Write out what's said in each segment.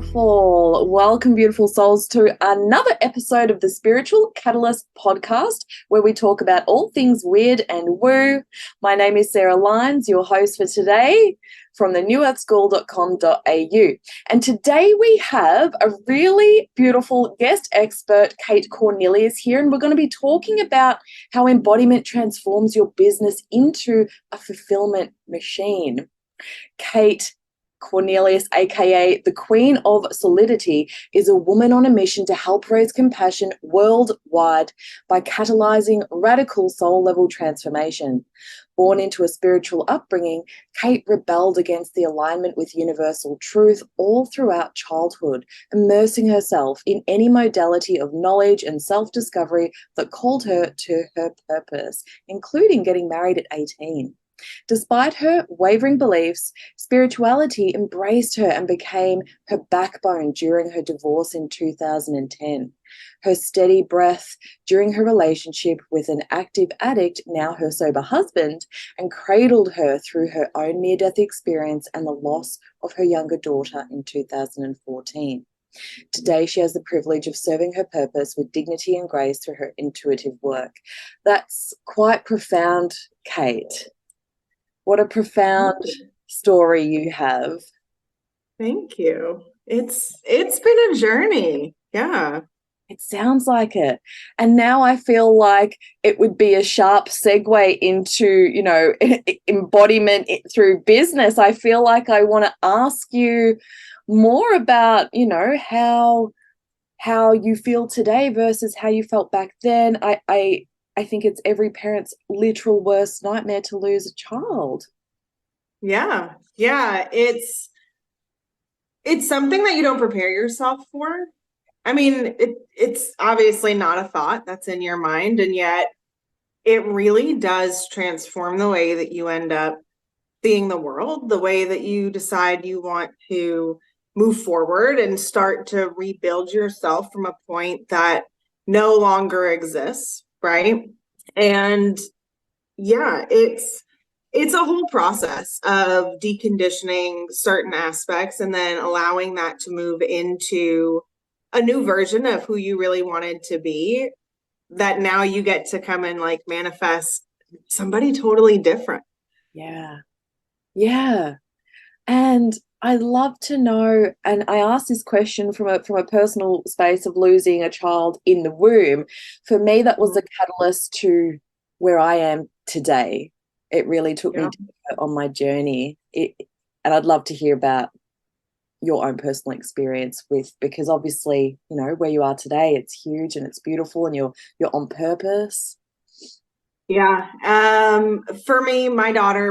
Beautiful. Welcome, beautiful souls, to another episode of the Spiritual Catalyst podcast, where we talk about all things weird and woo. My name is Sarah Lyons, your host for today from the newearthschool.com.au. And today we have a really beautiful guest expert, Kate Cornelius, here, and we're going to be talking about how embodiment transforms your business into a fulfillment machine. Kate Cornelius, aka the Queen of Solidity, is a woman on a mission to help raise compassion worldwide by catalyzing radical soul-level transformation. Born into a spiritual upbringing, Kate rebelled against the alignment with universal truth all throughout childhood, immersing herself in any modality of knowledge and self-discovery that called her to her purpose, including getting married at 18. Despite her wavering beliefs, spirituality embraced her and became her backbone during her divorce in 2010. Her steady breath during her relationship with an active addict, now her sober husband, and cradled her through her own near-death experience and the loss of her younger daughter in 2014. Today, she has the privilege of serving her purpose with dignity and grace through her intuitive work. That's quite profound, Kate. What a profound story you have. Thank you. It's been a journey. Yeah. It sounds like it. And now I feel like it would be a sharp segue into, embodiment through business. I feel like I want to ask you more about, how you feel today versus how you felt back then. I think it's every parent's literal worst nightmare to lose a child. Yeah. Yeah. It's something that you don't prepare yourself for. I mean, it's obviously not a thought that's in your mind, and yet it really does transform the way that you end up seeing the world, the way that you decide you want to move forward and start to rebuild yourself from a point that no longer exists. Right. And yeah, it's a whole process of deconditioning certain aspects and then allowing that to move into a new version of who you really wanted to be, that now you get to come and like manifest somebody totally different. Yeah. Yeah. And I'd love to know, and I asked this question from a personal space of losing a child in the womb. For me, that was the catalyst to where I am today. It really took me on my journey. And I'd love to hear about your own personal experience because obviously, where you are today, it's huge and it's beautiful and you're on purpose. Yeah. For me, my daughter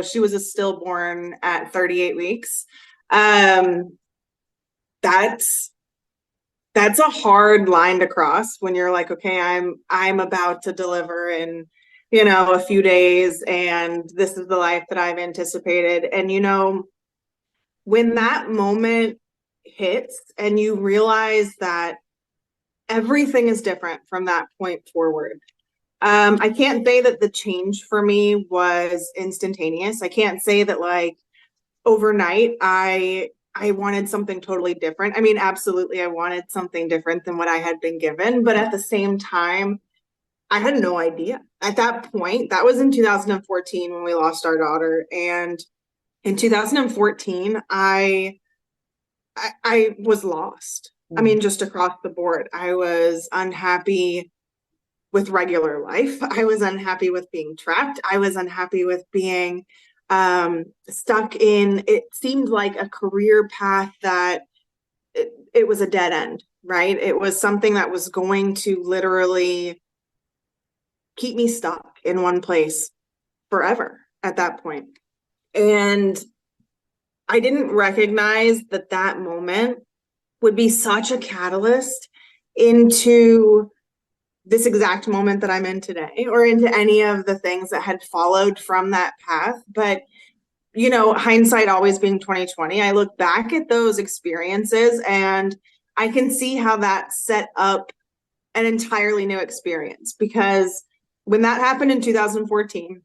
she was a stillborn at 38 weeks. That's a hard line to cross when you're like, okay, I'm about to deliver in, a few days, and this is the life that I've anticipated. And, when that moment hits and you realize that everything is different from that point forward. I can't say that the change for me was instantaneous. I can't say that like overnight I wanted something totally different. I mean, absolutely, I wanted something different than what I had been given. But at the same time, I had no idea. At that point, that was in 2014 when we lost our daughter. And in 2014, I was lost. I mean, just across the board. I was unhappy with regular life. I was unhappy with being trapped. I was unhappy with being stuck in, it seemed like a career path that it was a dead end, right? It was something that was going to literally keep me stuck in one place forever at that point. And I didn't recognize that moment would be such a catalyst into this exact moment that I'm in today, or into any of the things that had followed from that path. But, hindsight always being 2020, I look back at those experiences and I can see how that set up an entirely new experience. Because when that happened in 2014,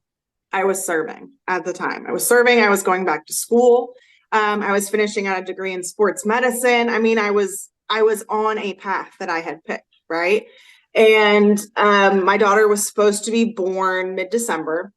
I was serving at the time. I was going back to school. I was finishing out a degree in sports medicine. I mean, I was on a path that I had picked, right? And my daughter was supposed to be born mid-December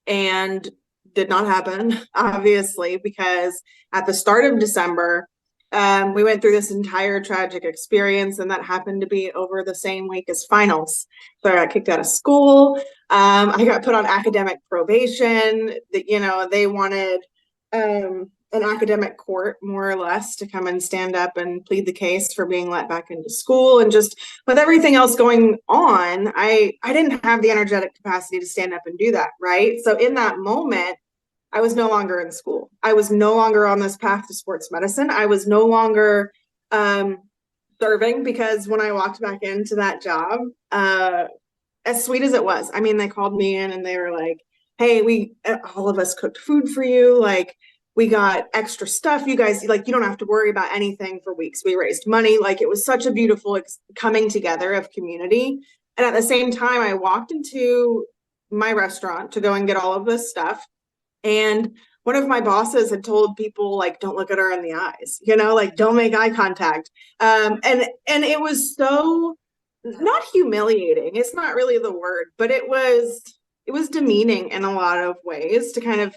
and did not happen, obviously, because at the start of December, we went through this entire tragic experience, and that happened to be over the same week as finals. So I got kicked out of school. I got put on academic probation. They wanted an academic court, more or less, to come and stand up and plead the case for being let back into school. And just with everything else going on, I didn't have the energetic capacity to stand up and do that, right? So in that moment, I was no longer in school. I was no longer on this path to sports medicine. I was no longer serving, because when I walked back into that job, as sweet as it was, I mean, they called me in and they were like, hey, all of us cooked food for you. Like, we got extra stuff. You guys, like, you don't have to worry about anything for weeks. We raised money. Like, it was such a beautiful coming together of community. And at the same time, I walked into my restaurant to go and get all of this stuff. And one of my bosses had told people, like, don't look at her in the eyes, like, don't make eye contact. And it was so not humiliating. It's not really the word, but it was demeaning in a lot of ways to kind of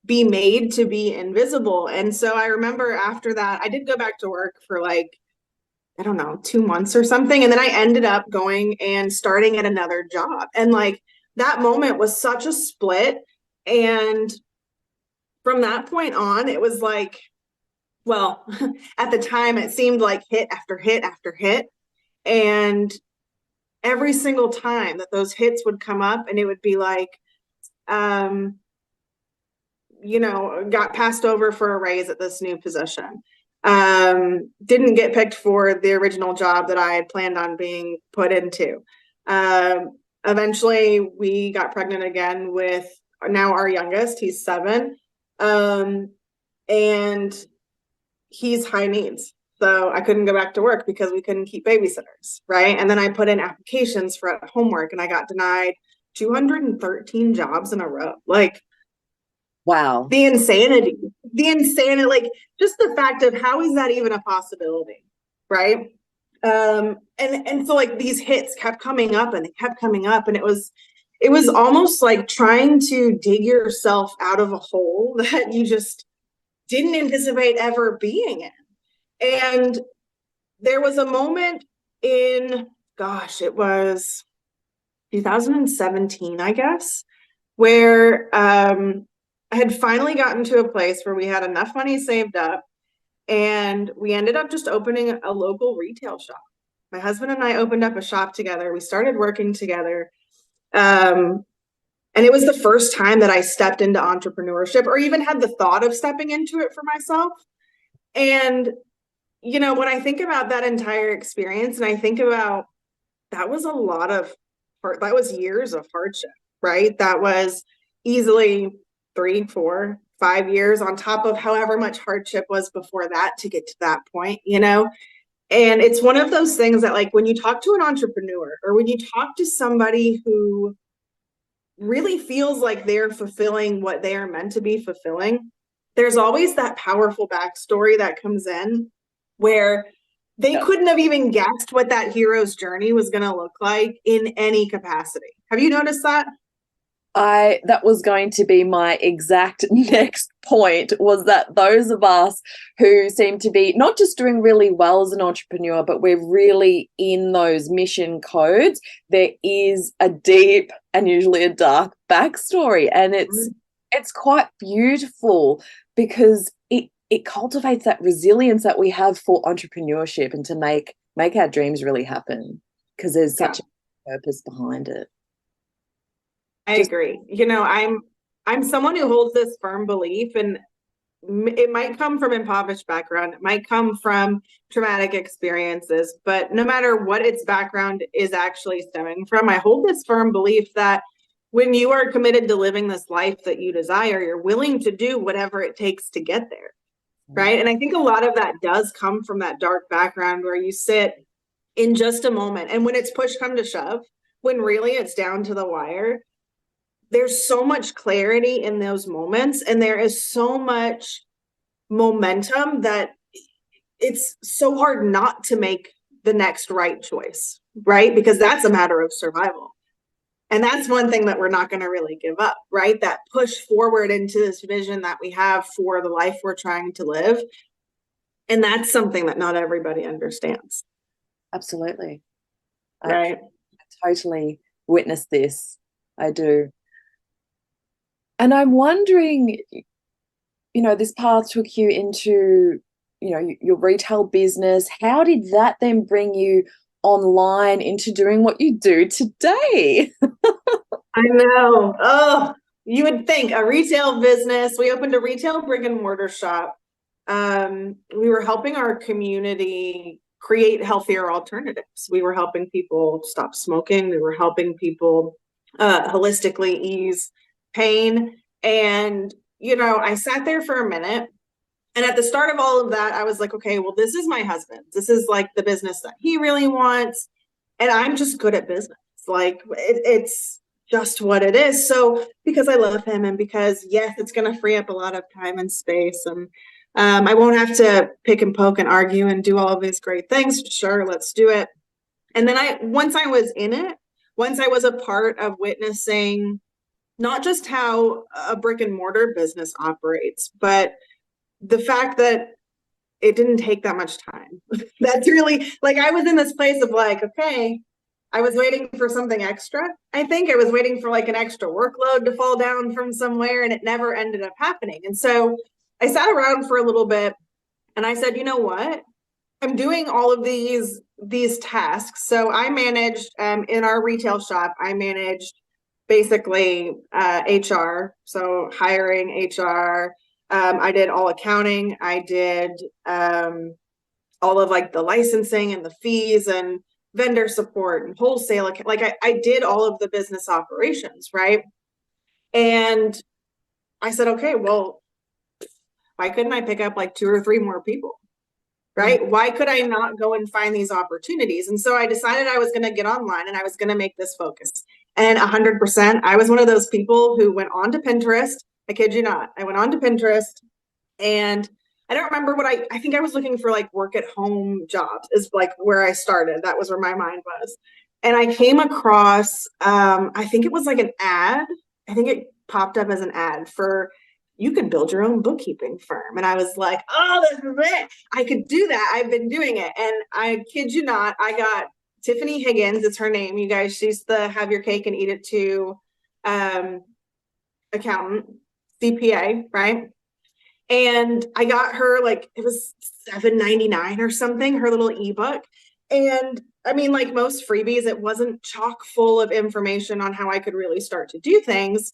be made to be invisible. And so I remember after that, I did go back to work for like, I don't know, 2 months or something. And then I ended up going and starting at another job. And like, that moment was such a split. And from that point on, it was like, well, at the time, it seemed like hit after hit after hit. And every single time that those hits would come up, and it would be like, got passed over for a raise at this new position. Didn't get picked for the original job that I had planned on being put into. Eventually, we got pregnant again with now our youngest. He's 7. And he's high needs. So I couldn't go back to work because we couldn't keep babysitters, right? And then I put in applications for homework and I got denied 213 jobs in a row. Like, wow. The insanity, like, just the fact of how is that even a possibility, right? And so like these hits kept coming up and they kept coming up, and it was almost like trying to dig yourself out of a hole that you just didn't anticipate ever being in. And there was a moment in, it was 2017, I guess, where I had finally gotten to a place where we had enough money saved up, and we ended up just opening a local retail shop. My husband and I opened up a shop together. We started working together. And it was the first time that I stepped into entrepreneurship, or even had the thought of stepping into it for myself. And, when I think about that entire experience, and I think about, that was a lot of that was years of hardship, right? That was easily 3, 4, 5 years on top of however much hardship was before that to get to that point, And it's one of those things that, like, when you talk to an entrepreneur, or when you talk to somebody who really feels like they're fulfilling what they are meant to be fulfilling, there's always that powerful backstory that comes in where they couldn't have even guessed what that hero's journey was going to look like in any capacity. Have you noticed that? That was going to be my exact next point, was that those of us who seem to be not just doing really well as an entrepreneur, but we're really in those mission codes, there is a deep and usually a dark backstory. And it's quite beautiful, because it cultivates that resilience that we have for entrepreneurship and to make our dreams really happen, because there's such a purpose behind it. I agree. I'm someone who holds this firm belief, and it might come from impoverished background, it might come from traumatic experiences, but no matter what its background is actually stemming from, I hold this firm belief that when you are committed to living this life that you desire, you're willing to do whatever it takes to get there, right? And I think a lot of that does come from that dark background where you sit in just a moment, and when it's push come to shove, when really it's down to the wire, there's so much clarity in those moments, and there is so much momentum that it's so hard not to make the next right choice, right? Because that's a matter of survival. And that's one thing that we're not going to really give up, right? That push forward into this vision that we have for the life we're trying to live. And that's something that not everybody understands. Absolutely. Right. I totally witness this. I do. And I'm wondering, this path took you into, your retail business. How did that then bring you online into doing what you do today? I know. Oh, you would think a retail business. We opened a retail brick and mortar shop. We were helping our community create healthier alternatives. We were helping people stop smoking. We were helping people holistically ease pain. And, I sat there for a minute. And at the start of all of that, I was like, okay, well, this is my husband. This is like the business that he really wants. And I'm just good at business. Like it's just what it is. So because I love him and because, yes, it's going to free up a lot of time and space. And I won't have to pick and poke and argue and do all of these great things. Sure, let's do it. And then once I was in it, once I was a part of witnessing not just how a brick and mortar business operates, but the fact that it didn't take that much time. That's really like I was in this place of like, okay, I was waiting for something extra. I think I was waiting for like an extra workload to fall down from somewhere, and it never ended up happening. And so I sat around for a little bit and I said, you know what? I'm doing all of these tasks. So I managed in our retail shop, I managed basically HR, so hiring, HR. I did all accounting. I did all of like the licensing and the fees and vendor support and wholesale. Like I did all of the business operations, right? And I said, okay, well, why couldn't I pick up like 2 or 3 more people? Right? Why could I not go and find these opportunities? And so I decided I was going to get online and I was going to make this focus. And 100%, I was one of those people who went on to Pinterest. I kid you not. I went on to Pinterest and I don't remember what I think I was looking for like work at home jobs is like where I started. That was where my mind was. And I came across, I think it was like an ad. I think it popped up as an ad for you could build your own bookkeeping firm. And I was like, oh, this is it. I could do that. I've been doing it. And I kid you not, I got Tiffany Higgins, it's her name. You guys, she's the have your cake and eat it too accountant, CPA, right? And I got her like it was $7.99 or something, her little ebook. And I mean, like most freebies, it wasn't chock full of information on how I could really start to do things.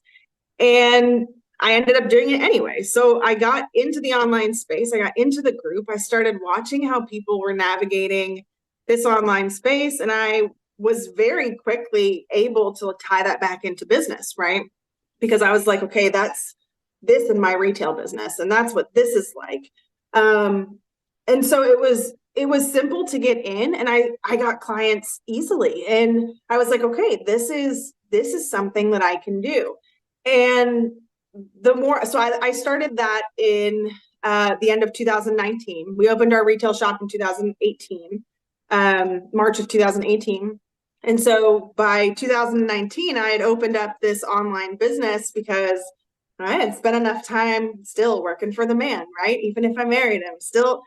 And I ended up doing it anyway. So I got into the online space. I got into the group. I started watching how people were navigating this online space. And I was very quickly able to tie that back into business, right? Because I was like, okay, that's this in my retail business. And that's what this is like. And so it was simple to get in and I got clients easily. And I was like, okay, this is something that I can do. And so I started that in the end of 2019. We opened our retail shop in 2018, March of 2018. And so by 2019, I had opened up this online business because I had spent enough time still working for the man, right? Even if I married him, still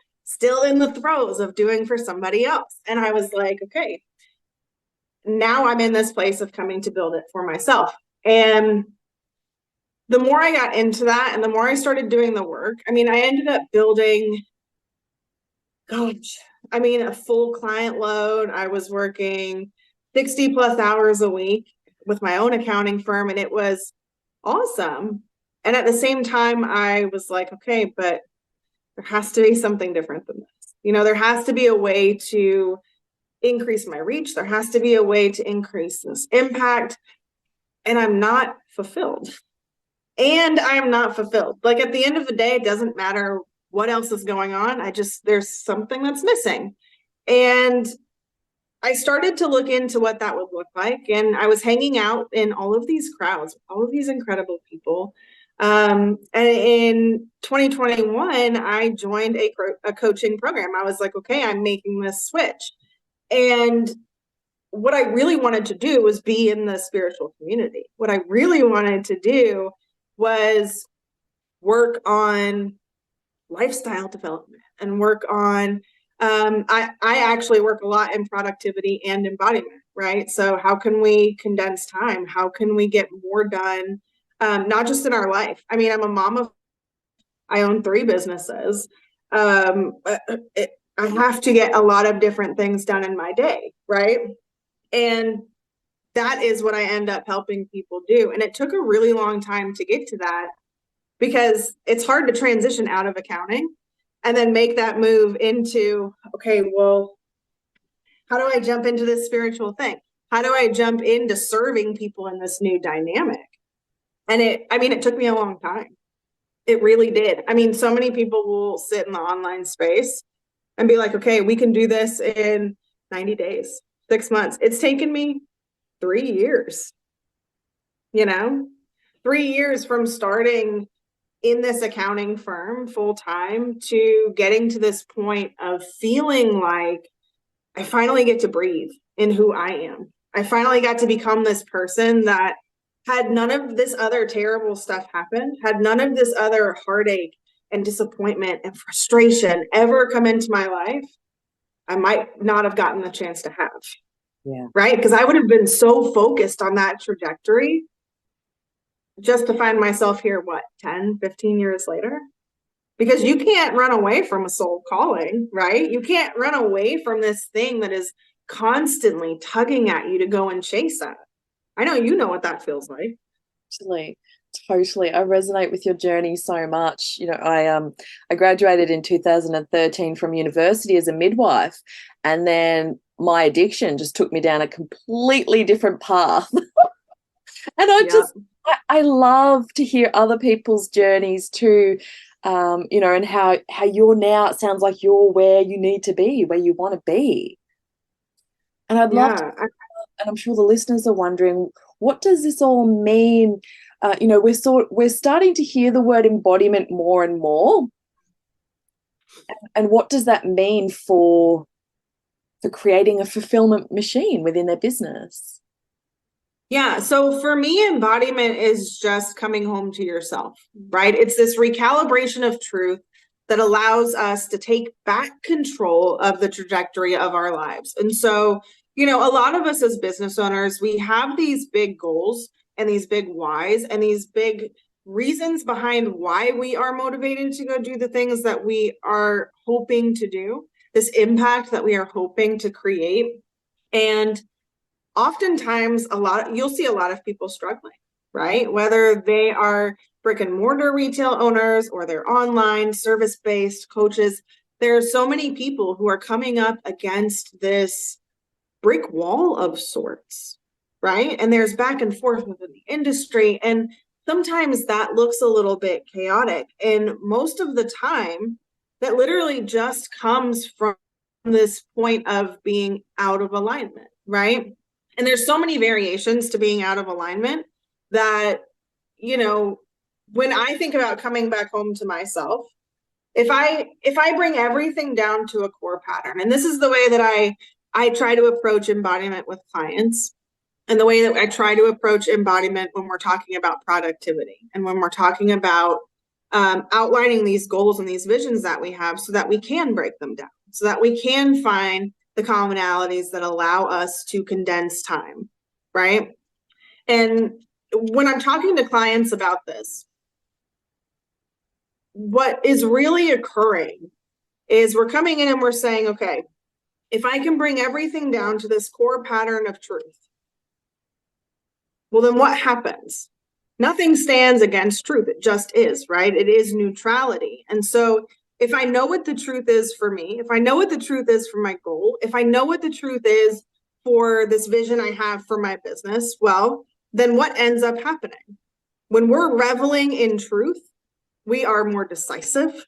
in the throes of doing for somebody else. And I was like, okay, now I'm in this place of coming to build it for myself. And the more I got into that and the more I started doing the work, I mean, I ended up building, a full client load. I was working 60 plus hours a week with my own accounting firm, and it was awesome. And at the same time, I was like, okay, but there has to be something different than this. There has to be a way to increase my reach. There has to be a way to increase this impact. And I'm not fulfilled. Like at the end of the day, it doesn't matter what else is going on. There's something that's missing. And I started to look into what that would look like. And I was hanging out in all of these crowds, all of these incredible people. And in 2021, I joined a coaching program. I was like, okay, I'm making this switch. And what I really wanted to do was be in the spiritual community. What I really wanted to do was work on lifestyle development and work on, I actually work a lot in productivity and embodiment, right? So how can we condense time? How can we get more done? Not just in our life. I mean, I'm a mom of, I own 3 businesses. I have to get a lot of different things done in my day, right? And that is what I end up helping people do. And it took a really long time to get to that because it's hard to transition out of accounting and then make that move into, okay, well, how do I jump into this spiritual thing? How do I jump into serving people in this new dynamic? And it took me a long time. It really did. I mean, so many people will sit in the online space and be like, okay, we can do this in 90 days, 6 months. It's taken me 3 years, 3 years from starting in this accounting firm full time to getting to this point of feeling like I finally get to breathe in who I am. I finally got to become this person that had none of this other terrible stuff happen, had none of this other heartache and disappointment and frustration ever come into my life, I might not have gotten the chance to have. Yeah. Right? Because I would have been so focused on that trajectory just to find myself here, 10, 15 years later? Because you can't run away from a soul calling, right? You can't run away from this thing that is constantly tugging at you to go and chase at. I know you know what that feels like. Totally. I resonate with your journey so much. I graduated in 2013 from university as a midwife, and then my addiction just took me down a completely different path. And I love to hear other people's journeys too, and how you're now, it sounds like you're where you need to be, where you want to be. And I'd love to, and I'm sure the listeners are wondering, what does this all mean? We're starting to hear the word embodiment more and more. And what does that mean for creating a fulfillment machine within their business? Yeah. So for me, embodiment is just coming home to yourself, right? It's this recalibration of truth that allows us to take back control of the trajectory of our lives. And so, a lot of us as business owners, we have these big goals and these big whys and these big reasons behind why we are motivated to go do the things that we are hoping to do, this impact that we are hoping to create. And oftentimes you'll see a lot of people struggling, right? Whether they are brick and mortar retail owners or they're online service-based coaches, there are so many people who are coming up against this brick wall of sorts, right? And there's back and forth within the industry. And sometimes that looks a little bit chaotic. And most of the time, that literally just comes from this point of being out of alignment, right? And there's so many variations to being out of alignment that, when I think about coming back home to myself, if I bring everything down to a core pattern, and this is the way that I try to approach embodiment with clients, and the way that I try to approach embodiment when we're talking about productivity and when we're talking about outlining these goals and these visions that we have so that we can break them down, so that we can find the commonalities that allow us to condense time, right? And when I'm talking to clients about this, what is really occurring is we're coming in and we're saying, okay, if I can bring everything down to this core pattern of truth, well, then what happens? Nothing stands against truth. It just is, right? It is neutrality. And so if I know what the truth is for me, if I know what the truth is for my goal, if I know what the truth is for this vision I have for my business, well, then what ends up happening? When we're reveling in truth, we are more decisive,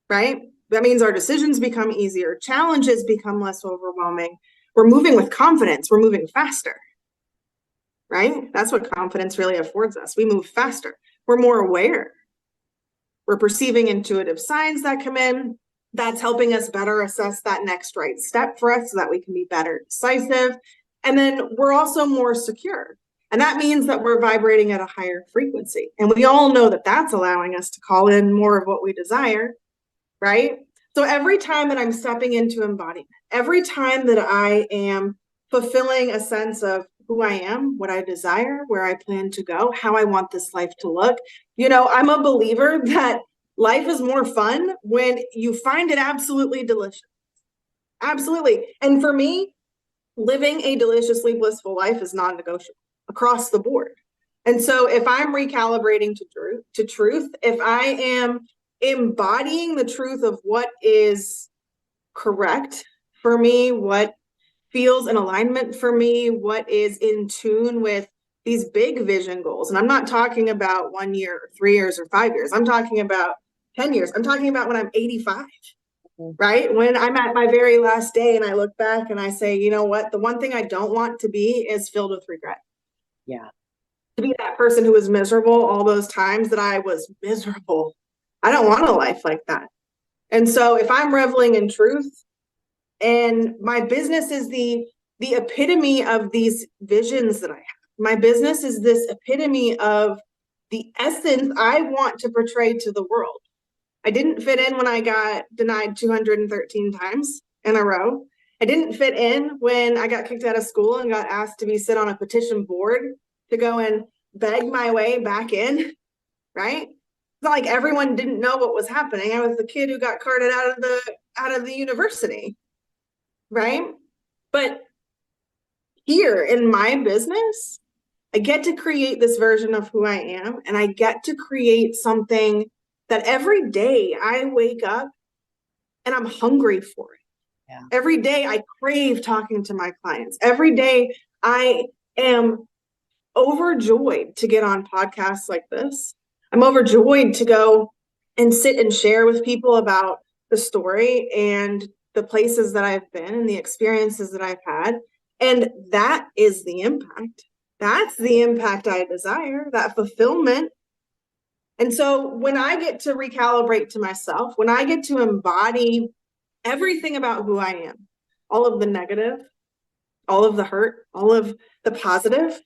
right? That means our decisions become easier. Challenges become less overwhelming. We're moving with confidence. We're moving faster, right? That's what confidence really affords us. We move faster. we're more aware. We're perceiving intuitive signs that come in. That's helping us better assess that next right step for us so that we can be better decisive. And then we're also more secure. And that means that we're vibrating at a higher frequency. And we all know that that's allowing us to call in more of what we desire, right? So every time that I'm stepping into embodiment, every time that I am fulfilling a sense of who I am, what I desire, where I plan to go, how I want this life to look, I'm a believer that life is more fun when you find it absolutely delicious. Absolutely. And for me, living a deliciously blissful life is non-negotiable across the board. And so if I'm recalibrating to truth, if I am embodying the truth of what is correct for me, what feels in alignment for me, what is in tune with these big vision goals. And I'm not talking about 1 year, or 3 years, or 5 years. I'm talking about 10 years. I'm talking about when I'm 85, right? When I'm at my very last day and I look back and I say, you know what? The one thing I don't want to be is filled with regret. Yeah. To be that person who was miserable all those times that I was miserable. I don't want a life like that. And so if I'm reveling in truth, and my business is the epitome of these visions that I have. My business is this epitome of the essence I want to portray to the world. I didn't fit in when I got denied 213 times in a row. I didn't fit in when I got kicked out of school and got asked to sit on a petition board to go and beg my way back in, right? It's not like everyone didn't know what was happening. I was the kid who got carted out of the university, right? But here in my business, I get to create this version of who I am, and I get to create something that every day I wake up and I'm hungry for it. Yeah. Every day I crave talking to my clients. Every day I am overjoyed to get on podcasts like this. I'm overjoyed to go and sit and share with people about the story and the places that I've been and the experiences that I've had. And that is the impact. That's the impact I desire, that fulfillment. And so when I get to recalibrate to myself, when I get to embody everything about who I am, all of the negative, all of the hurt, all of the positive,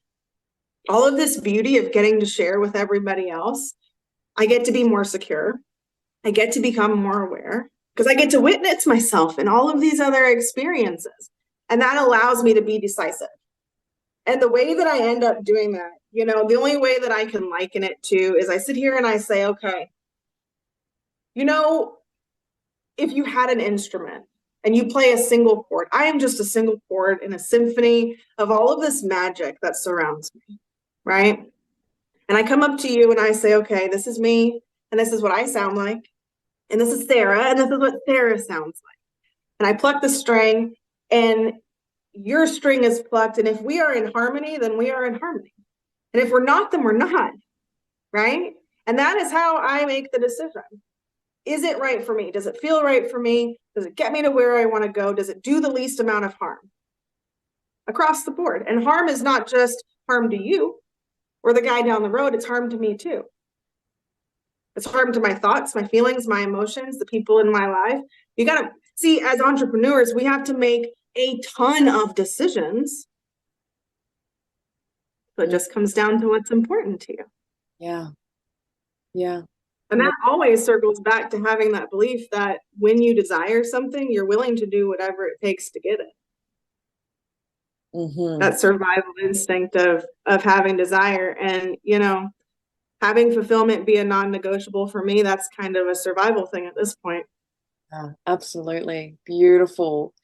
all of this beauty of getting to share with everybody else, I get to be more secure. I get to become more aware because I get to witness myself in all of these other experiences. And that allows me to be decisive. And the way that I end up doing that, the only way that I can liken it to is I sit here and I say, okay, if you had an instrument and you play a single chord, I am just a single chord in a symphony of all of this magic that surrounds me, right? And I come up to you and I say, okay, this is me, and this is what I sound like, and this is Sarah, and this is what Sarah sounds like. And I pluck the string, and your string is plucked, and if we are in harmony, then we are in harmony. And if we're not, then we're not, right? And that is how I make the decision. Is it right for me? Does it feel right for me? Does it get me to where I want to go? Does it do the least amount of harm? Across the board. And harm is not just harm to you or the guy down the road, it's harm to me too. It's harm to my thoughts, my feelings, my emotions, the people in my life. You got to see, as entrepreneurs, we have to make a ton of decisions. So it just comes down to what's important to you. Yeah. Yeah. And that always circles back to having that belief that when you desire something, you're willing to do whatever it takes to get it. Mm-hmm. That survival instinct of having desire. And, having fulfillment be a non-negotiable for me, that's kind of a survival thing at this point. Yeah, absolutely. Beautiful.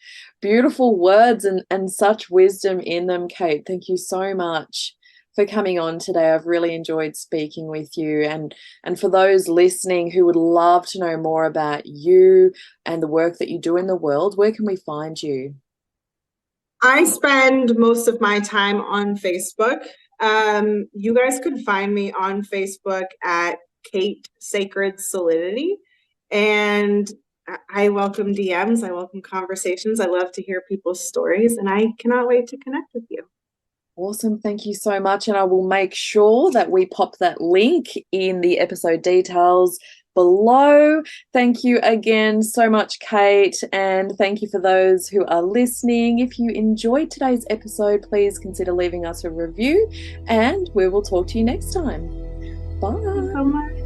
Beautiful words and such wisdom in them, Kate. Thank you so much for coming on today. I've really enjoyed speaking with you. And for those listening who would love to know more about you and the work that you do in the world, where can we find you? I spend most of my time on Facebook. You guys could find me on Facebook at Kate Sacred Solidity. And I welcome DMs. I welcome conversations. I love to hear people's stories, and I cannot wait to connect with you. Awesome. Thank you so much. And I will make sure that we pop that link in the episode details below. Thank you again so much, Kate. And thank you for those who are listening. If you enjoyed today's episode, please consider leaving us a review, and we will talk to you next time. Bye. Thank you so much.